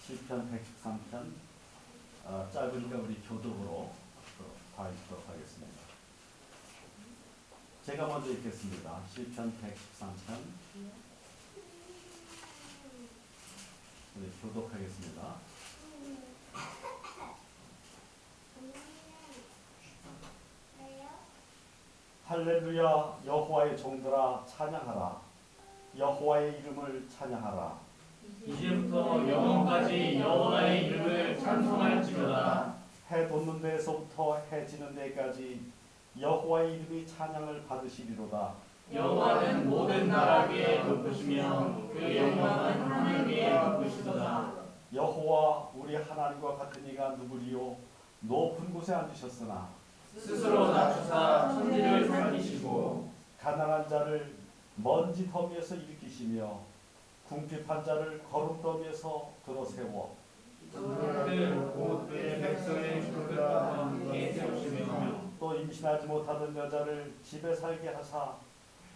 시편 113편 짧으니까 우리 교독으로 다 읽도록 하겠습니다. 제가 먼저 읽겠습니다. 시편 113편 우리 교독하겠습니다. 할렐루야. 여호와의 종들아 찬양하라. 여호와의 이름을 찬양하라. 이제부터 영원까지 여호와의 이름을 찬송할지로다. 해 돋는 데에서부터 해 지는 데까지 여호와의 이름이 찬양을 받으시리로다. 여호와는 모든 나라 위에 높으시며 그 영광은 하늘 위에 높으시도다. 여호와 우리 하나님과 같은 이가 누구리요? 높은 곳에 앉으셨으나 스스로 낮추사 천지를 살리시고 가난한 자를 먼지 더미에서 일으키시며 궁핍한 자를 거룩 더미에서 들어세워 곧 그의 백성의 주들과 함께 세우시며 또 임신하지 못하던 여자를 집에 살게 하사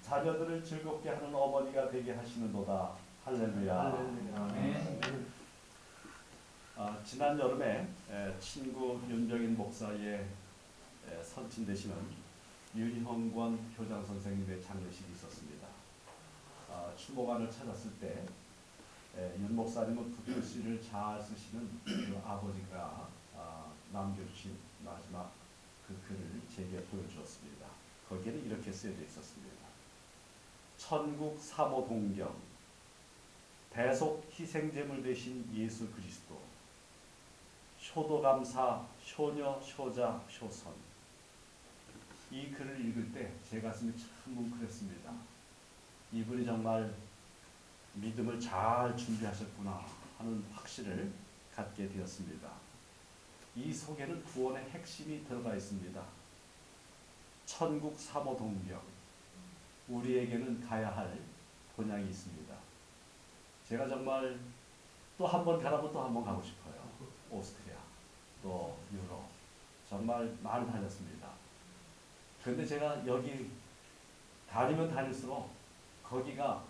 자녀들을 즐겁게 하는 어머니가 되게 하시는도다. 할렐루야. 아멘. 지난 여름에 친구 윤정인 목사의 선친되시는 윤형권 교장 선생님의 장례식이 있었습니다. 추모관을 찾았을 때 윤 목사님은 붓글씨를 잘 쓰시는 그 아버지가 남겨주신 마지막 그 글을 제게 보여주었습니다. 거기에는 이렇게 쓰여져 있었습니다. 천국 사모 동경 대속 희생제물 되신 예수 그리스도 효도감사 효녀 효자 효선. 이 글을 읽을 때 제 가슴이 참 뭉클했습니다. 이분이 정말 믿음을 잘 준비하셨구나 하는 확신을 갖게 되었습니다. 이 속에는 구원의 핵심이 들어가 있습니다. 천국 사모 동경, 우리에게는 가야 할 본향이 있습니다. 제가 정말 또 한 번 가라면 또 한 번 가고 싶어요. 오스트리아, 또 유럽, 정말 많이 다녔습니다. 그런데 제가 여기 다니면 다닐수록 거기가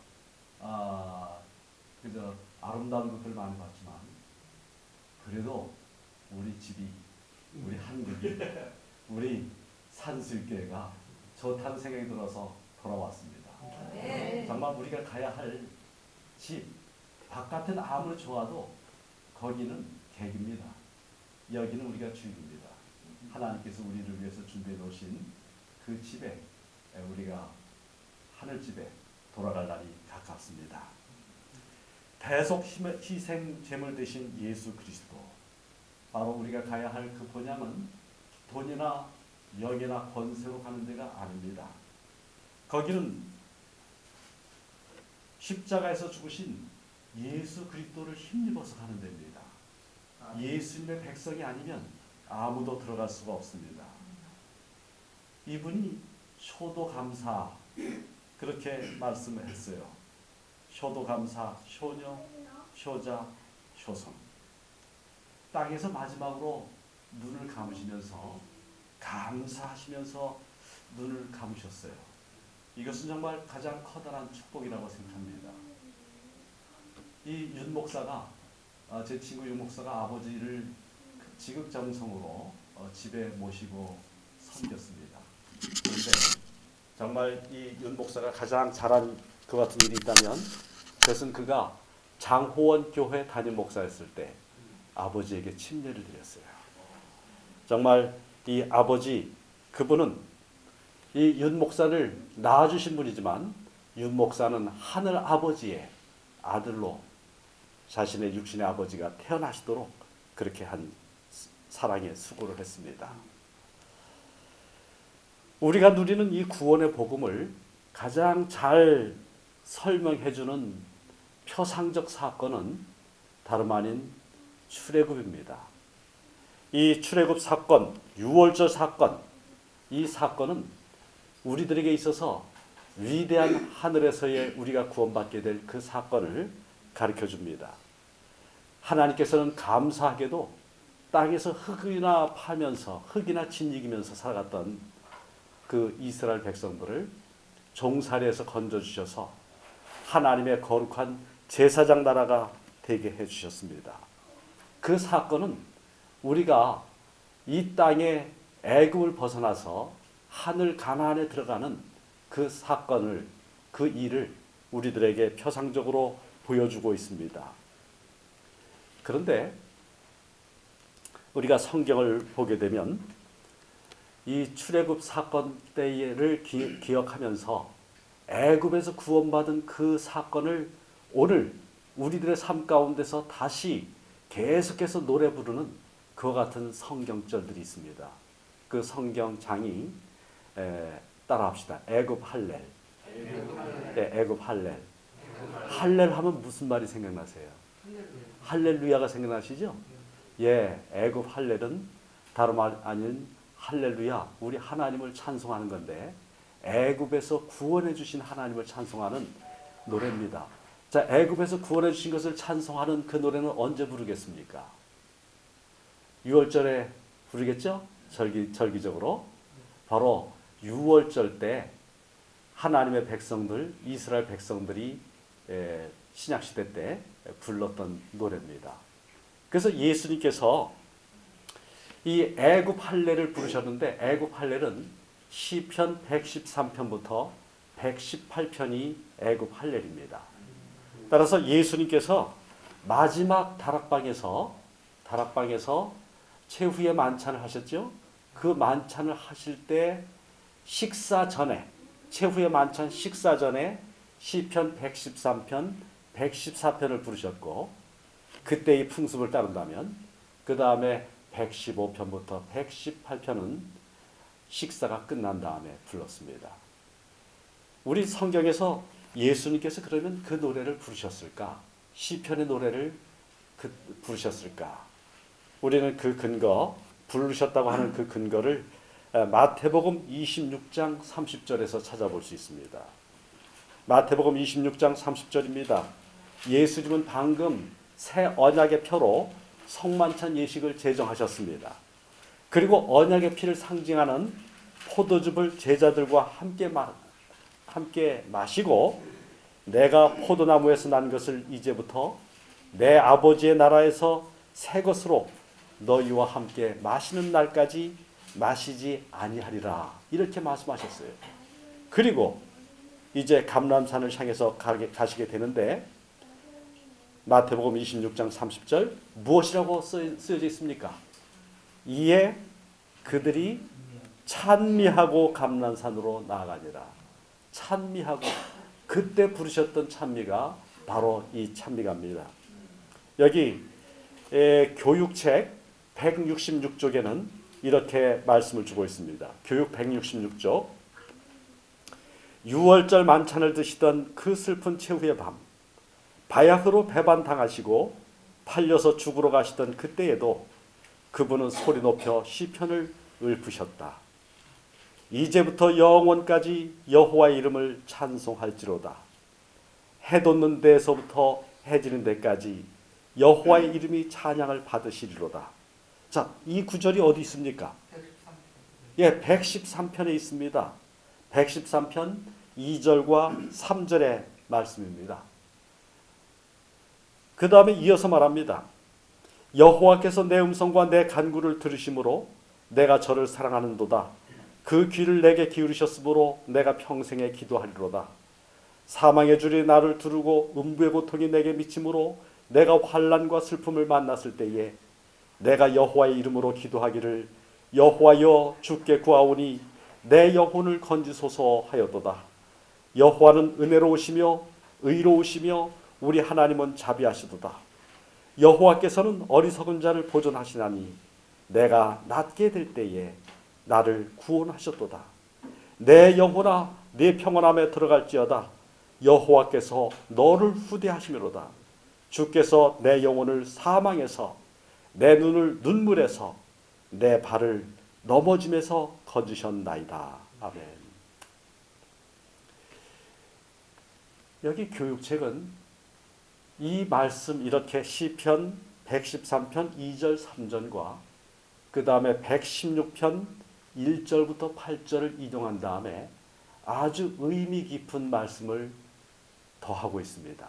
그저 아름다운 것들을 많이 봤지만 그래도 우리 집이, 우리 한국이, 우리 산수교회가 좋다는 생각이 들어서 돌아왔습니다. 정말 우리가 가야 할 집, 바깥은 아무리 좋아도 거기는 객입니다. 여기는 우리가 주인입니다. 하나님께서 우리를 위해서 준비해 놓으신 그 집에 우리가 하늘집에 돌아갈 날이 가깝습니다. 대속 희생 제물 되신 예수 그리스도, 바로 우리가 가야 할 그 본향은 돈이나 명예나 권세로 가는 데가 아닙니다. 거기는 십자가에서 죽으신 예수 그리스도를 힘입어서 가는 데입니다. 예수님의 백성이 아니면 아무도 들어갈 수가 없습니다. 이분이 효도감사 그렇게 말씀을 했어요. 효도감사, 효녀, 효자, 효성. 땅에서 마지막으로 눈을 감으시면서 감사하시면서 눈을 감으셨어요. 이것은 정말 가장 커다란 축복이라고 생각합니다. 이 윤 목사가, 제 친구 윤 목사가 아버지를 지극정성으로 집에 모시고 섬겼습니다. 그런데 정말 이 윤 목사가 가장 잘한 그 같은 일이 있다면 그것은 그가 장호원 교회 담임 목사였을 때 아버지에게 침례를 드렸어요. 정말 이 아버지, 그분은 이 윤 목사를 낳아주신 분이지만 윤 목사는 하늘 아버지의 아들로 자신의 육신의 아버지가 태어나시도록 그렇게 한 사랑의 수고를 했습니다. 우리가 누리는 이 구원의 복음을 가장 잘 설명해주는 표상적 사건은 다름 아닌 출애굽입니다. 이 출애굽 사건, 유월절 사건, 이 사건은 우리들에게 있어서 위대한 하늘에서의 우리가 구원받게 될 그 사건을 가르쳐 줍니다. 하나님께서는 감사하게도 땅에서 흙이나 파면서 흙이나 짓이기면서 살아갔던 그 이스라엘 백성들을 종살이에서 건져주셔서 하나님의 거룩한 제사장 나라가 되게 해주셨습니다. 그 사건은 우리가 이 땅에 애굽을 벗어나서 하늘 가나안에 들어가는 그 사건을, 그 일을 우리들에게 표상적으로 보여주고 있습니다. 그런데 우리가 성경을 보게 되면 이 출애굽 사건 때를 기억하면서 애굽에서 구원받은 그 사건을 오늘 우리들의 삶 가운데서 다시 계속해서 노래 부르는 그와 같은 성경절들이 있습니다. 그 성경장이 따라합시다. 애굽 할렐. 네, 애굽 할렐. 할렐 하면 무슨 말이 생각나세요? 할렐루야가 생각나시죠? 예, 애굽 할렐은 다름 아닌 할렐루야, 우리 하나님을 찬송하는 건데 애굽에서 구원해 주신 하나님을 찬송하는 노래입니다. 자, 애굽에서 구원해 주신 것을 찬송하는 그 노래는 언제 부르겠습니까? 6월절에 부르겠죠? 절기적으로. 바로 6월절 때 하나님의 백성들, 이스라엘 백성들이 신약시대 때 불렀던 노래입니다. 그래서 예수님께서 이 애굽 할례를 부르셨는데, 애굽 할례는 시편 113편부터 118편이 애굽 할례입니다. 따라서 예수님께서 마지막 다락방에서 최후의 만찬을 하셨죠. 그 만찬을 하실 때 식사 전에, 최후의 만찬 식사 전에 시편 113편, 114편을 부르셨고, 그때의 풍습을 따른다면 그 다음에 115편부터 118편은 식사가 끝난 다음에 불렀습니다. 우리 성경에서 예수님께서 그러면 그 노래를 부르셨을까? 시편의 노래를 부르셨을까? 우리는 그 근거, 부르셨다고 하는 그 근거를 마태복음 26장 30절에서 찾아볼 수 있습니다. 마태복음 26장 30절입니다. 예수님은 방금 새 언약의 표로 성만찬 예식을 제정하셨습니다. 그리고 언약의 피를 상징하는 포도즙을 제자들과 함께 마시고, 내가 포도나무에서 난 것을 이제부터 내 아버지의 나라에서 새 것으로 너희와 함께 마시는 날까지 마시지 아니하리라, 이렇게 말씀하셨어요. 그리고 이제 감람산을 향해서 가시게 되는데 마태복음 26장 30절 무엇이라고 쓰여져 있습니까? 이에 그들이 찬미하고 감람산으로 나아가니라. 찬미하고, 그때 부르셨던 찬미가 바로 이 찬미가입니다. 여기 교육책 166쪽에는 이렇게 말씀을 주고 있습니다. 교육 166쪽. 6월절 만찬을 드시던 그 슬픈 최후의 밤, 바야흐로 배반당하시고 팔려서 죽으러 가시던 그때에도 그분은 소리 높여 시편을 읊으셨다. 이제부터 영원까지 여호와의 이름을 찬송할지로다. 해 돋는 데에서부터 해 지는 데까지 여호와의 이름이 찬양을 받으시리로다. 자, 이 구절이 어디 있습니까? 113편. 113편에 있습니다. 113편 2절과 3절의 말씀입니다. 그 다음에 이어서 말합니다. 여호와께서 내 음성과 내 간구를 들으심으로 내가 저를 사랑하는도다. 그 귀를 내게 기울이셨으므로 내가 평생에 기도하리로다. 사망의 줄이 나를 두르고 음부의 고통이 내게 미침으로 내가 환난과 슬픔을 만났을 때에 내가 여호와의 이름으로 기도하기를 여호와여 주께 구하오니 내 영혼을 건지소서 하였도다. 여호와는 은혜로우시며 의로우시며 우리 하나님은 자비하시도다. 여호와께서는 어리석은 자를 보존하시나니 내가 낮게 될 때에 나를 구원하셨도다. 내 영혼아 네 평안함에 들어갈지어다. 여호와께서 너를 후대하시미로다. 주께서 내 영혼을 사망에서 내 눈을 눈물에서 내 발을 넘어짐에서 건지셨나이다. 아멘. 여기 교육책은 이 말씀, 이렇게 시편 113편 2절 3절과 그 다음에 116편 1절부터 8절을 이동한 다음에 아주 의미 깊은 말씀을 더하고 있습니다.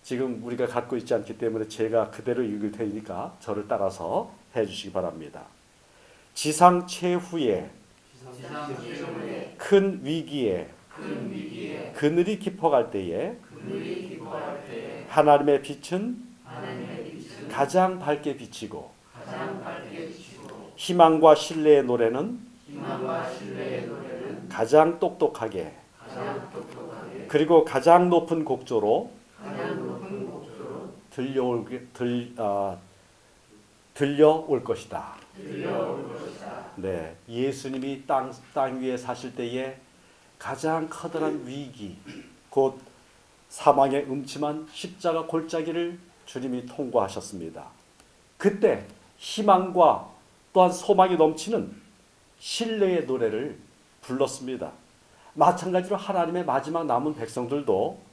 지금 우리가 갖고 있지 않기 때문에 제가 그대로 읽을 테니까 저를 따라서 해주시기 바랍니다. 지상 최후의 지상 최후의 큰 위기에 큰 위기에 그늘이 깊어갈 때에 그늘이 깊어갈 때에 하나님의 빛은 하나님의 빛은 가장 밝게 비치고 가장 밝게 비추고 희망과 신뢰의 노래는 희망과 신뢰의 노래는 가장 똑똑하게 가장 똑똑하게 그리고 가장 높은 곡조로 가장 높은 곡조로 들려올 것이다. 들려올 것이다. 네, 예수님이 땅 위에 사실 때에 가장 커다란 위기, 곧 사망의 음침한 십자가 골짜기를 주님이 통과하셨습니다. 그때 희망과 또한 소망이 넘치는 신뢰의 노래를 불렀습니다. 마찬가지로 하나님의 마지막 남은 백성들도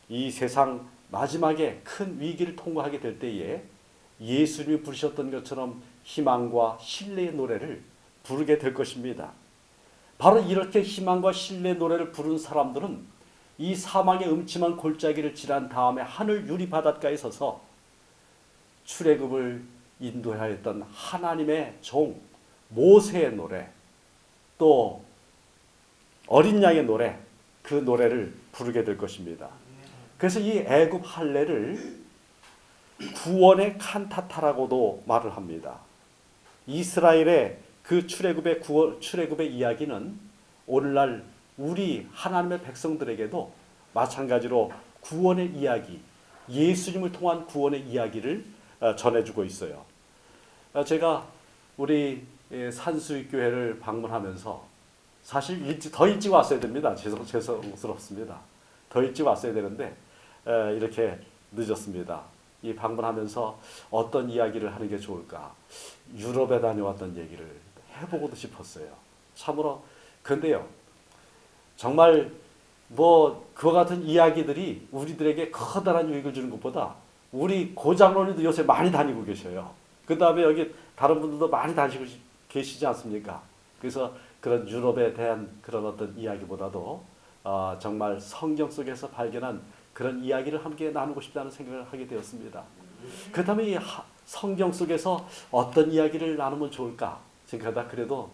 이 세상 마지막에 큰 위기를 통과하게 될 때에 예수님이 부르셨던 것처럼 희망과 신뢰의 노래를 부르게 될 것입니다. 바로 이렇게 희망과 신뢰의 노래를 부른 사람들은 이 사망의 음침한 골짜기를 지난 다음에 하늘 유리 바닷가에 서서 출애굽을 인도하였던 하나님의 종 모세의 노래, 또 어린 양의 노래, 그 노래를 부르게 될 것입니다. 그래서 이 애굽 할례를 구원의 칸타타라고도 말을 합니다. 이스라엘의 그 출애굽의 이야기는 오늘날 우리 하나님의 백성들에게도 마찬가지로 구원의 이야기, 예수님을 통한 구원의 이야기를 전해주고 있어요. 제가 우리 산수익교회를 방문하면서 사실 더 일찍 왔어야 됩니다. 죄송스럽습니다. 더 일찍 왔어야 되는데 이렇게 늦었습니다. 이 방문하면서 어떤 이야기를 하는 게 좋을까? 유럽에 다녀왔던 얘기를 해보고도 싶었어요. 참으로 근데요, 정말 뭐 그와 같은 이야기들이 우리들에게 커다란 유익을 주는 것보다 우리 고장로님도 요새 많이 다니고 계셔요. 그 다음에 여기 다른 분들도 많이 다니시고 계시지 않습니까? 그래서 그런 유럽에 대한 그런 어떤 이야기보다도 정말 성경 속에서 발견한 그런 이야기를 함께 나누고 싶다는 생각을 하게 되었습니다. 그 다음에 이 성경 속에서 어떤 이야기를 나누면 좋을까 생각하다 그래도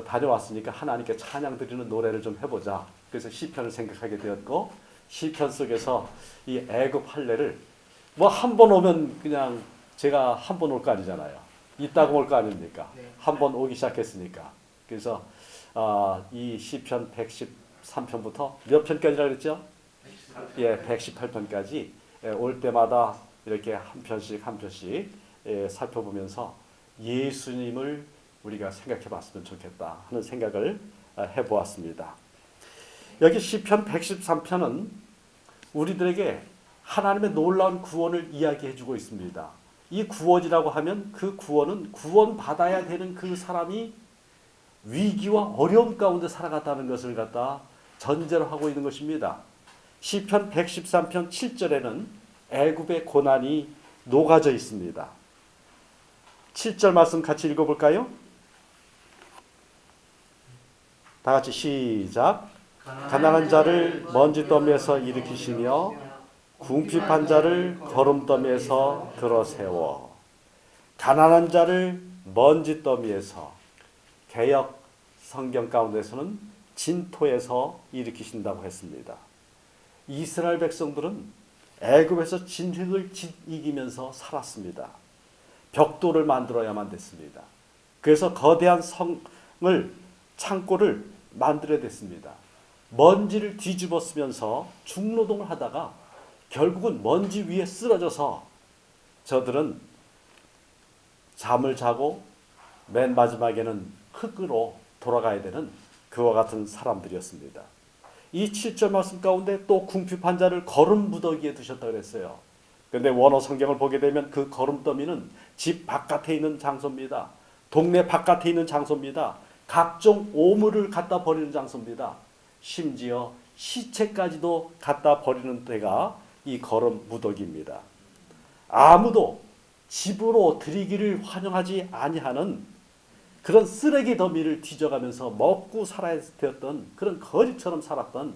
다녀왔으니까 하나님께 찬양 드리는 노래를 좀 해보자. 그래서 시편을 생각하게 되었고, 시편 속에서 이 애굽 할례를 뭐 한 번 오면 그냥 제가 한 번 올 거 아니잖아요. 이따가 올 거 아닙니까? 한 번 오기 시작했으니까. 그래서 이 시편 113편부터 몇 편까지라고 그랬죠? 예, 118편까지 올 때마다 이렇게 한 편씩 살펴보면서 예수님을 우리가 생각해 봤으면 좋겠다 하는 생각을 해보았습니다. 여기 시편 113편은 우리들에게 하나님의 놀라운 구원을 이야기해 주고 있습니다. 이 구원이라고 하면 그 구원은 구원받아야 되는 그 사람이 위기와 어려움 가운데 살아갔다는 것을 갖다 전제로 하고 있는 것입니다. 시편 113편 7절에는 애굽의 고난이 녹아져 있습니다. 7절 말씀 같이 읽어볼까요? 다 같이 시작. 가난한 자를 먼지더미에서 일으키시며 궁핍한 자를 거름더미에서 들어세워. 가난한 자를 먼지더미에서, 개역 성경 가운데서는 진토에서 일으키신다고 했습니다. 이스라엘 백성들은 애굽에서 진흙을 이기면서 살았습니다. 벽돌을 만들어야만 됐습니다. 그래서 거대한 창고를 만들어야 됐습니다. 먼지를 뒤집어 쓰면서 중노동을 하다가 결국은 먼지 위에 쓰러져서 저들은 잠을 자고 맨 마지막에는 흙으로 돌아가야 되는 그와 같은 사람들이었습니다. 이 7절 말씀 가운데 또 궁핍한 자를 거름 무더기에 두셨다고 그랬어요. 그런데 원어 성경을 보게 되면 그 거름더미는 집 바깥에 있는 장소입니다. 동네 바깥에 있는 장소입니다. 각종 오물을 갖다 버리는 장소입니다. 심지어 시체까지도 갖다 버리는 데가 이 거름 무더기입니다. 아무도 집으로 들이기를 환영하지 아니하는 그런 쓰레기 더미를 뒤져가면서 먹고 살아야 되었던 그런 거지처럼 살았던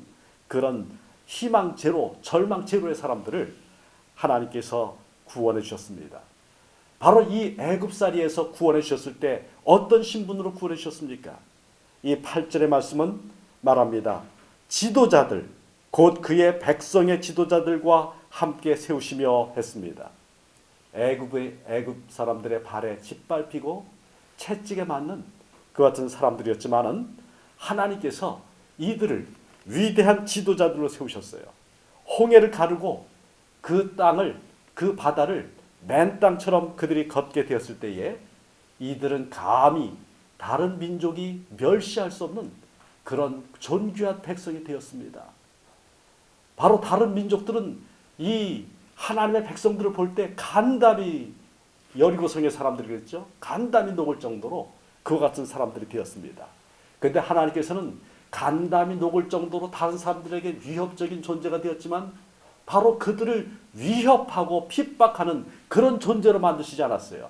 그런 희망 제로, 절망 제로의 사람들을 하나님께서 구원해 주셨습니다. 바로 이 애굽살이에서 구원해 주셨을 때 어떤 신분으로 구원해 주셨습니까? 이 8절의 말씀은 말합니다. 지도자들 곧 그의 백성의 지도자들과 함께 세우시며 했습니다. 애굽 사람들의 발에 짓밟히고 채찍에 맞는 그 같은 사람들이었지만은 하나님께서 이들을 위대한 지도자들로 세우셨어요. 홍해를 가르고 그 땅을, 그 바다를 맨 땅처럼 그들이 걷게 되었을 때에 이들은 감히 다른 민족이 멸시할 수 없는 그런 존귀한 백성이 되었습니다. 바로 다른 민족들은 이 하나님의 백성들을 볼 때 간담이, 여리고성의 사람들이 그랬죠. 간담이 녹을 정도로 그와 같은 사람들이 되었습니다. 그런데 하나님께서는 간담이 녹을 정도로 다른 사람들에게 위협적인 존재가 되었지만 바로 그들을 위협하고 핍박하는 그런 존재로 만드시지 않았어요.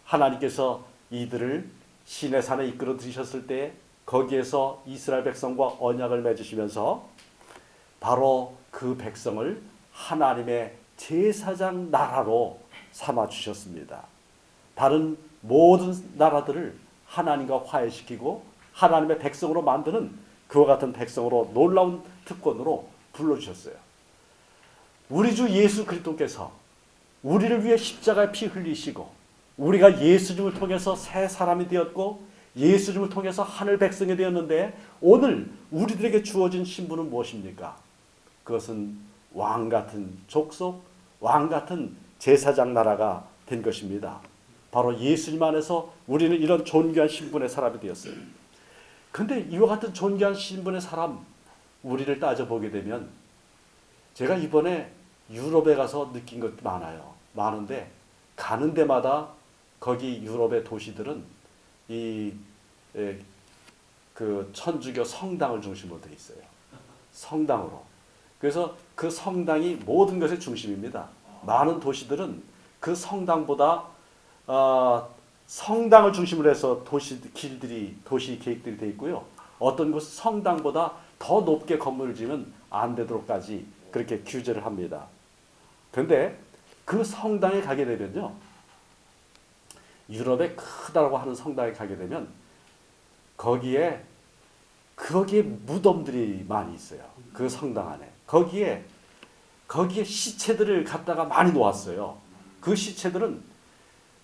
하나님께서 이들을 시내산에 이끌어 들이셨을 때 거기에서 이스라엘 백성과 언약을 맺으시면서 바로 그 백성을 하나님의 제사장 나라로 삼아 주셨습니다. 다른 모든 나라들을 하나님과 화해시키고 하나님의 백성으로 만드는 그와 같은 백성으로 놀라운 특권으로 불러주셨어요. 우리 주 예수 그리스도께서 우리를 위해 십자가에 피 흘리시고 우리가 예수님을 통해서 새 사람이 되었고 예수님을 통해서 하늘 백성이 되었는데 오늘 우리들에게 주어진 신분은 무엇입니까? 그것은 왕같은 족속, 왕같은 제사장 나라가 된 것입니다. 바로 예수님 안에서 우리는 이런 존귀한 신분의 사람이 되었어요. 그런데 이와 같은 존귀한 신분의 사람, 우리를 따져보게 되면 제가 이번에 유럽에 가서 느낀 것도 많아요. 많은데 가는 데마다 거기 유럽의 도시들은 그 천주교 성당을 중심으로 되어 있어요. 성당으로. 그래서 그 성당이 모든 것의 중심입니다. 많은 도시들은 그 성당보다 성당을 중심으로 해서 도시 계획들이 되어 있고요. 어떤 곳은 성당보다 더 높게 건물을 지으면 안 되도록까지 그렇게 규제를 합니다. 그런데 그 성당에 가게 되면요. 유럽에 크다고 하는 성당에 가게 되면 거기에 무덤들이 많이 있어요. 그 성당 안에. 거기에 시체들을 갖다가 많이 놓았어요. 그 시체들은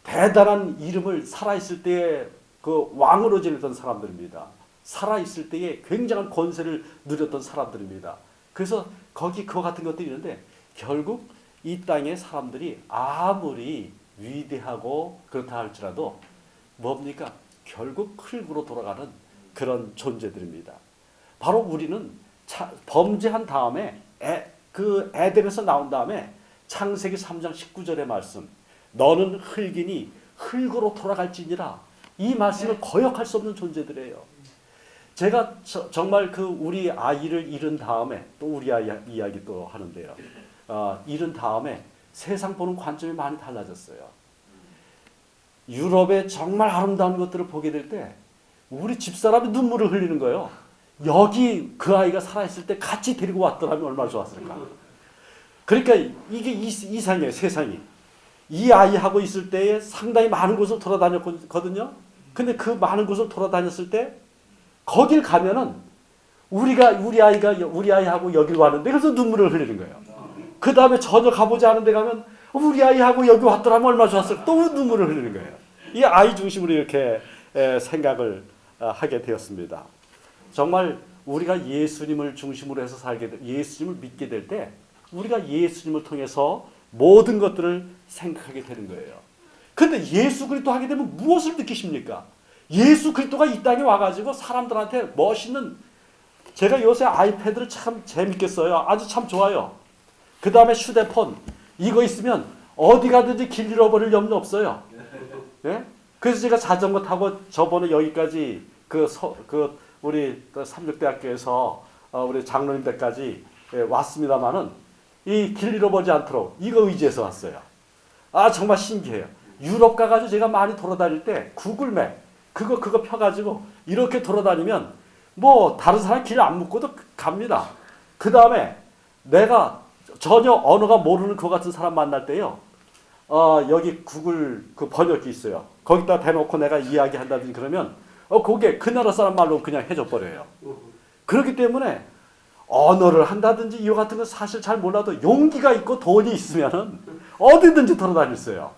대단한 이름을 살아있을 때에 그 왕으로 지냈던 사람들입니다. 살아있을 때에 굉장한 권세를 누렸던 사람들입니다. 그래서 거기 그와 같은 것들이 있는데 결국 이 땅의 사람들이 아무리 위대하고 그렇다 할지라도 뭡니까? 결국 흙으로 돌아가는 그런 존재들입니다. 바로 우리는 범죄한 다음에 그 에덴에서 나온 다음에 창세기 3장 19절의 말씀 너는 흙이니 흙으로 돌아갈지니라 이 말씀을 거역할 수 없는 존재들이에요. 제가 정말 그 우리 아이를 잃은 다음에 또 우리 아이 이야기 또 하는데요. 잃은 다음에 세상 보는 관점이 많이 달라졌어요. 유럽의 정말 아름다운 것들을 보게 될 때 우리 집사람이 눈물을 흘리는 거예요. 여기 그 아이가 살아있을 때 같이 데리고 왔더라면 얼마나 좋았을까. 그러니까 이게 이상해요. 세상이. 이 아이하고 있을 때에 상당히 많은 곳을 돌아다녔거든요. 근데 그 많은 곳을 돌아다녔을 때 거길 가면은 우리 아이하고 여길 왔는데 그래서 눈물을 흘리는 거예요. 그 다음에 전혀 가보지 않은 데 가면 우리 아이하고 여기 왔더라면 얼마나 좋았을까. 또 눈물을 흘리는 거예요. 이 아이 중심으로 이렇게 생각을 하게 되었습니다. 정말 우리가 예수님을 중심으로 해서 예수님을 믿게 될 때 우리가 예수님을 통해서 모든 것들을 생각하게 되는 거예요. 그런데 예수 그리스도 하게 되면 무엇을 느끼십니까? 예수 그리스도가 이 땅에 와가지고 사람들한테 멋있는 제가 요새 아이패드를 참 재밌게 써요. 아주 참 좋아요. 그 다음에 휴대폰 이거 있으면 어디 가든지 길 잃어버릴 염려 없어요. 예? 그래서 제가 자전거 타고 저번에 여기까지 우리 삼육대학교에서 우리 장로님 댁까지 왔습니다만은 이 길 잃어버리지 않도록 이거 의지해서 왔어요. 정말 신기해요. 유럽 가가지고 제가 많이 돌아다닐 때 구글맵 그거 펴가지고 이렇게 돌아다니면 뭐 다른 사람 길 안 묻고도 갑니다. 그 다음에 내가 전혀 언어가 모르는 그 같은 사람 만날 때요. 여기 구글 그 번역기 있어요. 거기다 대놓고 내가 이야기한다든지 그러면 그게 그 나라 사람 말로 그냥 해줘 버려요. 그렇기 때문에 언어를 한다든지 이와 같은 건 사실 잘 몰라도 용기가 있고 돈이 있으면은 어디든지 돌아다닐 수 있어요.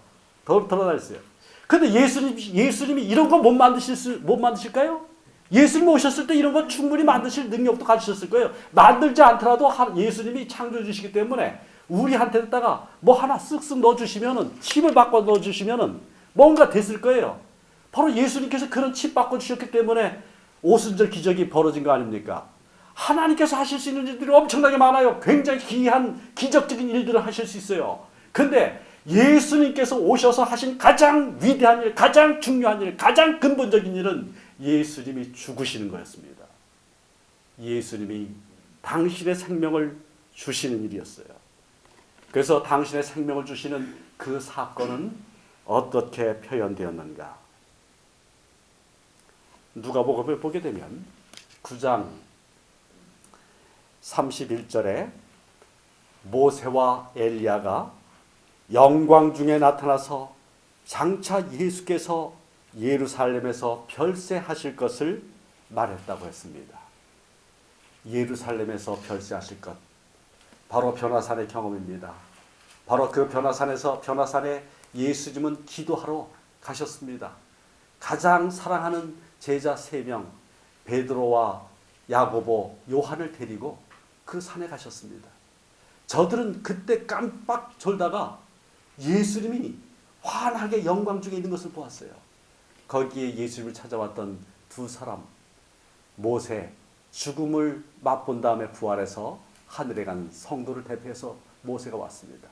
돌아다닐 수 있어요. 근데 예수님이 이런 거 못 만드실까요? 예수님 오셨을 때 이런 거 충분히 만드실 능력도 가지셨을 거예요. 만들지 않더라도 예수님이 창조해 주시기 때문에 우리한테다가 뭐 하나 쓱쓱 넣어주시면은 칩을 바꿔 넣어주시면은 뭔가 됐을 거예요. 바로 예수님께서 그런 칩 바꿔주셨기 때문에 오순절 기적이 벌어진 거 아닙니까? 하나님께서 하실 수 있는 일들이 엄청나게 많아요. 굉장히 귀한 기적적인 일들을 하실 수 있어요. 근데 예수님께서 오셔서 하신 가장 위대한 일, 가장 중요한 일, 가장 근본적인 일은 예수님이 죽으시는 거였습니다. 예수님이 당신의 생명을 주시는 일이었어요. 그래서 당신의 생명을 주시는 그 사건은 어떻게 표현되었는가? 누가복음을 보게 되면 9장 31절에 모세와 엘리야가 영광 중에 나타나서 장차 예수께서 예루살렘에서 별세하실 것을 말했다고 했습니다. 예루살렘에서 별세하실 것, 바로 변화산의 경험입니다. 바로 그 변화산에 예수님은 기도하러 가셨습니다. 가장 사랑하는 제자 3명 베드로와 야고보, 요한을 데리고 그 산에 가셨습니다. 저들은 그때 깜빡 졸다가 예수님이 환하게 영광 중에 있는 것을 보았어요. 거기에 예수님을 찾아왔던 두 사람, 모세, 죽음을 맛본 다음에 부활해서 하늘에 간 성도를 대표해서 모세가 왔습니다.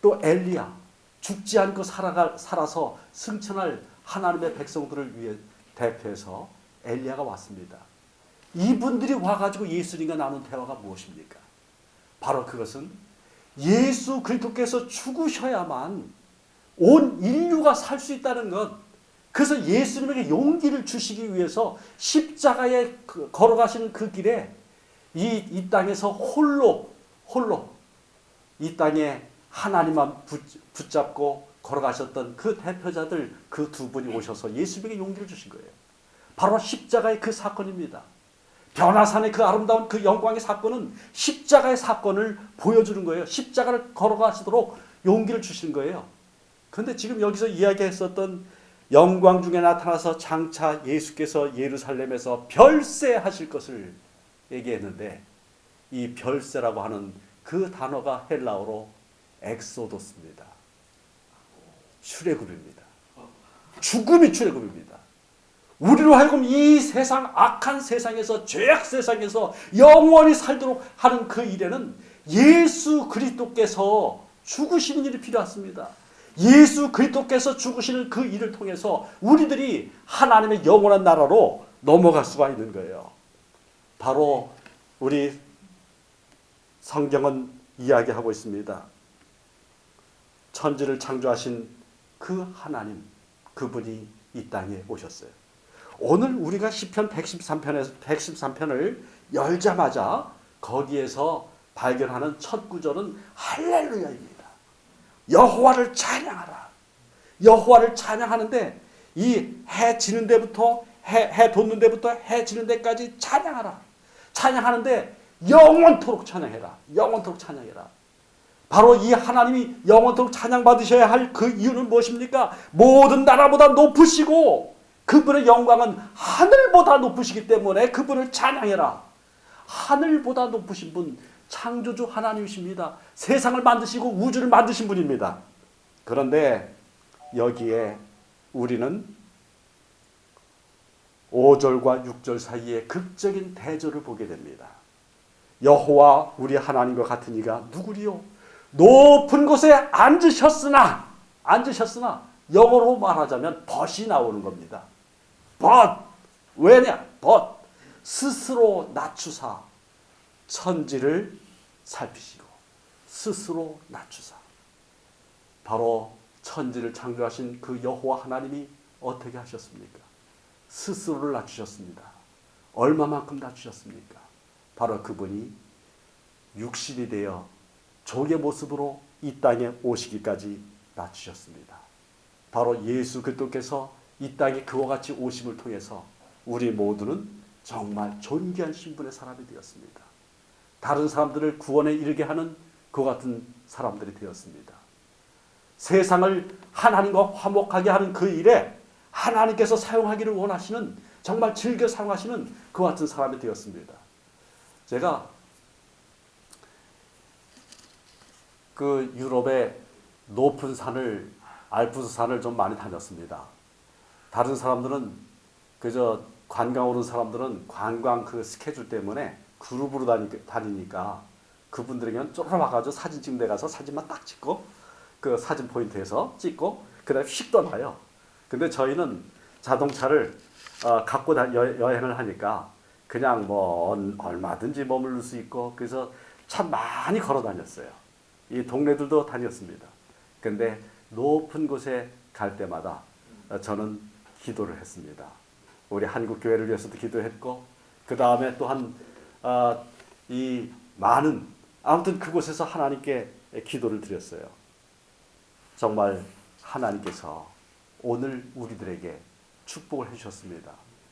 또 엘리야, 죽지 않고 살아서 승천할 하나님의 백성들을 위해 대표해서 엘리야가 왔습니다. 이분들이 와가지고 예수님과 나눈 대화가 무엇입니까? 바로 그것은 예수 그리스도께서 죽으셔야만 온 인류가 살 수 있다는 것, 그래서 예수님에게 용기를 주시기 위해서 십자가에 걸어가시는 그 길에 이 땅에서 홀로 이 땅에 하나님만 붙잡고 걸어가셨던 그 대표자들, 그 두 분이 오셔서 예수님에게 용기를 주신 거예요. 바로 십자가의 그 사건입니다. 변화산의 그 아름다운 그 영광의 사건은 십자가의 사건을 보여주는 거예요. 십자가를 걸어가시도록 용기를 주신 거예요. 그런데 지금 여기서 이야기했었던 영광 중에 나타나서 장차 예수께서 예루살렘에서 별세하실 것을 얘기했는데, 이 별세라고 하는 그 단어가 헬라어로 엑소도스입니다. 출애굽입니다. 죽음이 출애굽입니다. 우리로 하여금 이 세상, 악한 세상에서, 죄악 세상에서 영원히 살도록 하는 그 일에는 예수 그리스도께서 죽으시는 일이 필요했습니다. 예수 그리스도께서 죽으시는 그 일을 통해서 우리들이 하나님의 영원한 나라로 넘어갈 수가 있는 거예요. 바로 우리 성경은 이야기하고 있습니다. 천지를 창조하신 그 하나님, 그분이 이 땅에 오셨어요. 오늘 우리가 시편 113편을 열자마자 거기에서 발견하는 첫 구절은 할렐루야입니다. 여호와를 찬양하라. 여호와를 찬양하는데 이 해 지는 데부터 해 돋는 데부터 해 지는 데까지 찬양하라. 찬양하는데 영원토록 찬양해라. 영원토록 찬양해라. 바로 이 하나님이 영원토록 찬양받으셔야 할 그 이유는 무엇입니까? 모든 나라보다 높으시고 그분의 영광은 하늘보다 높으시기 때문에 그분을 찬양해라. 하늘보다 높으신 분, 창조주 하나님이십니다. 세상을 만드시고 우주를 만드신 분입니다. 그런데 여기에 우리는 5절과 6절 사이에 극적인 대조를 보게 됩니다. 여호와 우리 하나님과 같은 이가 누구리요? 높은 곳에 앉으셨으나 영어로 말하자면 벗이 나오는 겁니다. 벗. 왜냐? 벗. 스스로 낮추사 천지를 살피시고 스스로 낮추사. 바로 천지를 창조하신 그 여호와 하나님이 어떻게 하셨습니까? 스스로를 낮추셨습니다. 얼마만큼 낮추셨습니까? 바로 그분이 육신이 되어 종의 모습으로 이 땅에 오시기까지 낮추셨습니다. 바로 예수 그리스도께서 이 땅에 그와 같이 오심을 통해서 우리 모두는 정말 존귀한 신분의 사람이 되었습니다. 다른 사람들을 구원에 이르게 하는 그와 같은 사람들이 되었습니다. 세상을 하나님과 화목하게 하는 그 일에 하나님께서 사용하기를 원하시는, 정말 즐겨 사용하시는 그와 같은 사람이 되었습니다. 제가 그 유럽의 높은 산을, 알프스 산을 좀 많이 다녔습니다. 다른 사람들은, 그저 관광 오는 사람들은 관광 그 스케줄 때문에 그룹으로 다니니까 그분들에게는 쫄아와가지고 사진 찍는 데 가서 사진만 딱 찍고 그 사진 포인트에서 찍고 그 다음에 휙 떠나요. 근데 저희는 자동차를 갖고 여행을 하니까 그냥 뭐 얼마든지 머무를 수 있고, 그래서 참 많이 걸어 다녔어요. 이 동네들도 다녔습니다. 근데 높은 곳에 갈 때마다 저는 기도를 했습니다. 우리 한국 교회를 위해서도 기도했고, 그 다음에 또한 이 많은, 아무튼 그곳에서 하나님께 기도를 드렸어요. 정말 하나님께서 오늘 우리들에게 축복을 해주셨습니다.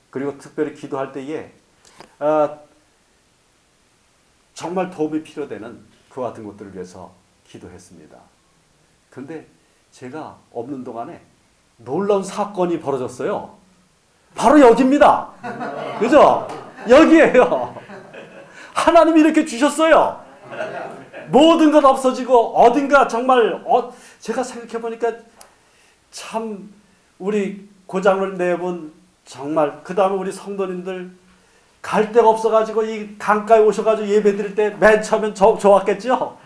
그리고 특별히 기도할 때에 정말 도움이 필요되는 그와 같은 것들을 위해서 기도했습니다. 그런데 제가 없는 동안에 놀라운 사건이 벌어졌어요. 바로 여기입니다. 그죠? 여기에요. 하나님이 이렇게 주셨어요. 모든 것 없어지고 어딘가 정말 제가 생각해 보니까 참 우리 고장을 내분 정말, 그 다음에 우리 성도님들 갈 데가 없어가지고 이 강가에 오셔가지고 예배 드릴 때 맨 처음엔 좋았겠죠.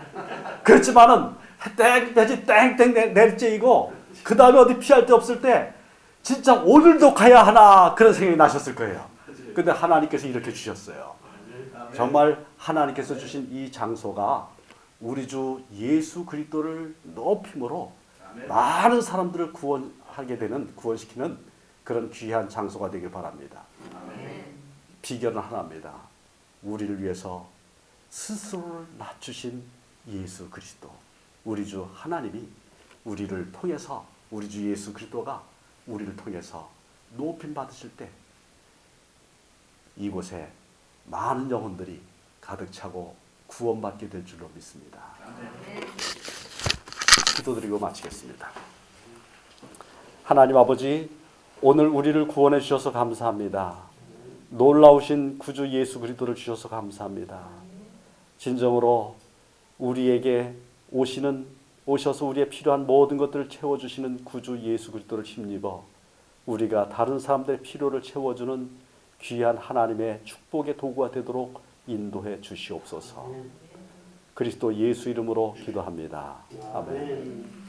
그렇지만은 땡땡 낼째이고, 그 다음에 어디 피할 데 없을 때 진짜 오늘도 가야 하나 그런 생각이 나셨을 거예요. 근데 하나님께서 이렇게 주셨어요. 정말 하나님께서 주신 이 장소가 우리 주 예수 그리스도를 높임으로 많은 사람들을 구원하게 되는, 구원시키는 그런 귀한 장소가 되길 바랍니다. 비결은 하나입니다. 우리를 위해서 스스로를 낮추신 예수 그리스도, 우리 주 하나님이 우리를 통해서, 우리 주 예수 그리스도가 우리를 통해서 높임 받으실 때 이곳에 많은 영혼들이 가득 차고 구원받게 될 줄로 믿습니다. 기도드리고 마치겠습니다. 하나님 아버지, 오늘 우리를 구원해 주셔서 감사합니다. 놀라우신 구주 예수 그리스도를 주셔서 감사합니다. 진정으로 우리에게 오셔서 우리의 필요한 모든 것들을 채워주시는 구주 예수 그리스도를 힘입어 우리가 다른 사람들의 필요를 채워주는 귀한 하나님의 축복의 도구가 되도록 인도해 주시옵소서. 그리스도 예수 이름으로 기도합니다. 아멘.